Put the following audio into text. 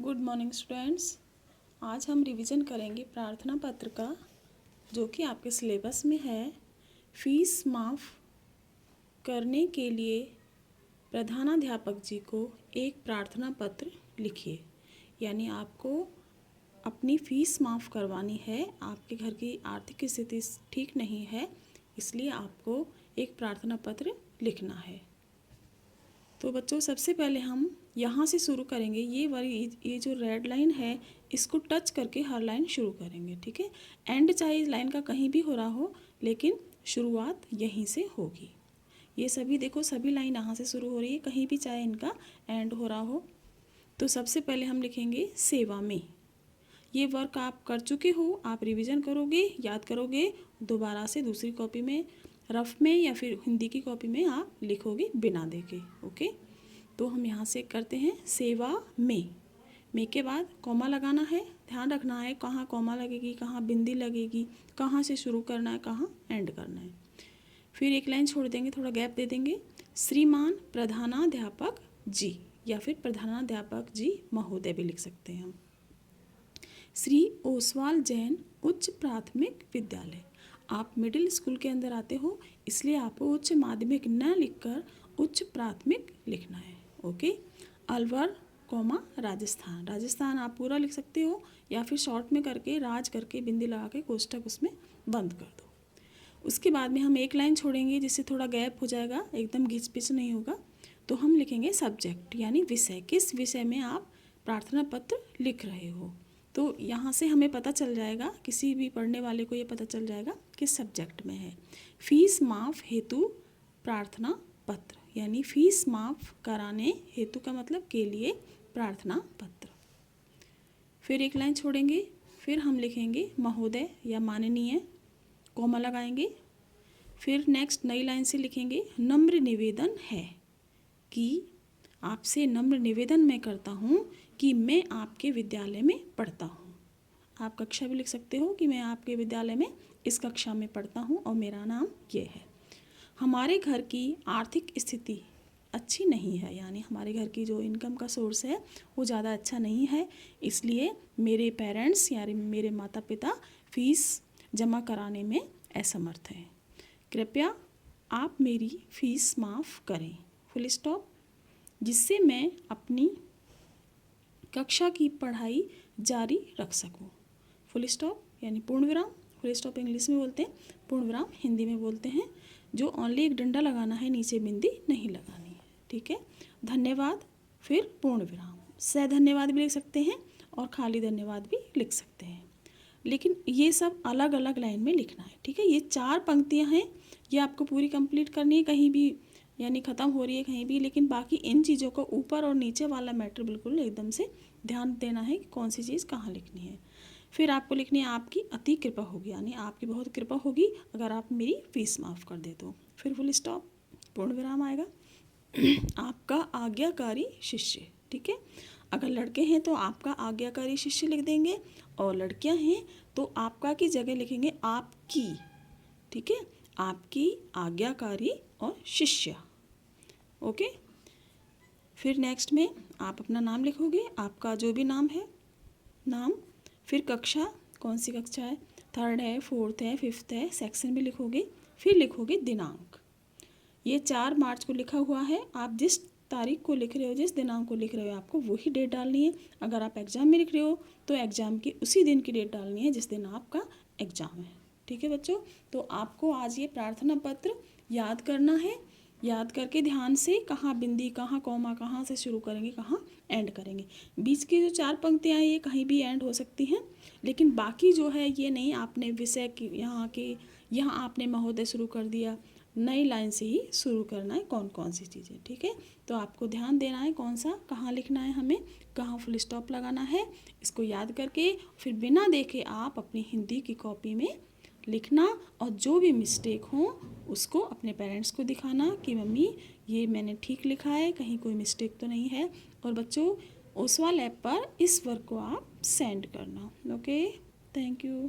Good morning students. आज हम revision करेंगे प्रार्थना पत्र का, जो कि आपके सिलेबस में है। फीस माफ़ करने के लिए प्रधानाध्यापक जी को एक प्रार्थना पत्र लिखिए। यानी आपको अपनी फ़ीस माफ़ करवानी है, आपके घर की आर्थिक स्थिति ठीक नहीं है, इसलिए आपको एक प्रार्थना पत्र लिखना है। तो बच्चों, सबसे पहले हम यहाँ से शुरू करेंगे। ये जो रेड लाइन है, इसको टच करके हर लाइन शुरू करेंगे, ठीक है। एंड चाहे इस लाइन का कहीं भी हो रहा हो, लेकिन शुरुआत यहीं से होगी। ये सभी देखो, सभी लाइन यहाँ से शुरू हो रही है, कहीं भी चाहे इनका एंड हो रहा हो। तो सबसे पहले हम लिखेंगे सेवा में। ये वर्क आप कर चुके हो, आप रिवीजन करोगे, याद करोगे, दोबारा से दूसरी कॉपी में, रफ में या फिर हिंदी की कॉपी में आप लिखोगे बिना देखे। ओके, तो हम यहाँ से करते हैं सेवा में के बाद कॉमा लगाना है। ध्यान रखना है कहाँ कॉमा लगेगी, कहाँ बिंदी लगेगी, कहाँ से शुरू करना है, कहाँ एंड करना है। फिर एक लाइन छोड़ देंगे, थोड़ा गैप दे देंगे। श्रीमान प्रधानाध्यापक जी, या फिर प्रधानाध्यापक जी महोदय भी लिख सकते हैं हम। श्री ओसवाल जैन उच्च प्राथमिक विद्यालय। आप मिडिल स्कूल के अंदर आते हो, इसलिए आपको उच्च माध्यमिक न लिखकर उच्च प्राथमिक लिखना है। Okay, Alwar comma Rajasthan. राजस्थान आप पूरा लिख सकते हो, या फिर शॉर्ट में करके राज करके बिंदी लगा के कोष्ठक उसमें बंद कर दो। उसके बाद में हम एक लाइन छोड़ेंगे, जिससे थोड़ा गैप हो जाएगा, एकदम घिच पिच नहीं होगा। तो हम लिखेंगे सब्जेक्ट, यानी विषय, किस विषय में आप प्रार्थना पत्र लिख रहे हो। तो यहाँ से हमें पता चल जाएगा, किसी भी पढ़ने वाले को ये पता चल जाएगा किस सब्जेक्ट में है। फीस माफ़ हेतु प्रार्थना पत्र, यानी फीस माफ़ कराने हेतु का मतलब के लिए प्रार्थना पत्र। फिर एक लाइन छोड़ेंगे, फिर हम लिखेंगे महोदय या माननीय, कॉमा लगाएंगे। फिर नेक्स्ट नई लाइन से लिखेंगे नम्र निवेदन है कि आपसे नम्र निवेदन मैं करता हूँ कि मैं आपके विद्यालय में पढ़ता हूँ। आप कक्षा भी लिख सकते हो कि मैं आपके विद्यालय में इस कक्षा में पढ़ता हूँ और मेरा नाम ये है। हमारे घर की आर्थिक स्थिति अच्छी नहीं है, यानी हमारे घर की जो इनकम का सोर्स है वो ज़्यादा अच्छा नहीं है, इसलिए मेरे पेरेंट्स यानी मेरे माता पिता फीस जमा कराने में असमर्थ हैं। कृपया आप मेरी फ़ीस माफ़ करें, फुल स्टॉप, जिससे मैं अपनी कक्षा की पढ़ाई जारी रख सकूं। फुल स्टॉप यानी पूर्ण विराम। फुल स्टॉप इंग्लिश में बोलते हैं, पूर्ण विराम हिंदी में बोलते हैं। जो ओनली एक डंडा लगाना है, नीचे बिंदी नहीं लगानी है, ठीक है। धन्यवाद, फिर पूर्ण विराम। सह धन्यवाद भी लिख सकते हैं और खाली धन्यवाद भी लिख सकते हैं, लेकिन ये सब अलग अलग लाइन में लिखना है, ठीक है। ये 4 पंक्तियाँ हैं, ये आपको पूरी कंप्लीट करनी है, कहीं भी यानी ख़त्म हो रही है कहीं भी, लेकिन बाकी इन चीज़ों को ऊपर और नीचे वाला मैटर बिल्कुल एकदम से ध्यान देना है कि कौन सी चीज़ कहाँ लिखनी है। फिर आपको लिखनी है आपकी अति कृपा होगी, यानी आपकी बहुत कृपा होगी अगर आप मेरी फ़ीस माफ़ कर दे तो। फिर फुल स्टॉप, पूर्ण विराम आएगा। आपका आज्ञाकारी शिष्य, ठीक है। अगर लड़के हैं तो आपका आज्ञाकारी शिष्य लिख देंगे, और लड़कियां हैं तो आपका की जगह लिखेंगे आपकी, ठीक है। आपकी आज्ञाकारी और शिष्य। ओके, फिर नेक्स्ट में आप अपना नाम लिखोगे, आपका जो भी नाम है नाम, फिर कक्षा, कौन सी कक्षा है, 3rd है, 4th है, 5th है, सेक्शन भी लिखोगे। फिर लिखोगे दिनांक, ये 4 मार्च को लिखा हुआ है। आप जिस तारीख को लिख रहे हो, जिस दिनांक को लिख रहे हो, आपको वही डेट डालनी है। अगर आप एग्ज़ाम में लिख रहे हो तो एग्ज़ाम की उसी दिन की डेट डालनी है जिस दिन आपका एग्ज़ाम है, ठीक है बच्चों। तो आपको आज ये प्रार्थना पत्र याद करना है। याद करके ध्यान से कहाँ बिंदी, कहाँ कॉमा, कहाँ से शुरू करेंगे, कहाँ एंड करेंगे। बीच की जो 4 पंक्तियाँ ये कहीं भी एंड हो सकती हैं, लेकिन बाकी जो है ये नहीं। आपने विषय की यहाँ आपने महोदय शुरू कर दिया, नई लाइन से ही शुरू करना है कौन कौन सी चीज़ें, ठीक है। तो आपको ध्यान देना है कौन सा कहाँ लिखना है, हमें कहाँ फुल स्टॉप लगाना है, इसको याद करके फिर बिना देखे आप अपनी हिंदी की कॉपी में लिखना, और जो भी मिस्टेक हो उसको अपने पेरेंट्स को दिखाना कि मम्मी ये मैंने ठीक लिखा है, कहीं कोई मिस्टेक तो नहीं है। और बच्चों, ओसवाल ऐप पर इस वर्क को आप सेंड करना। Okay, thank you.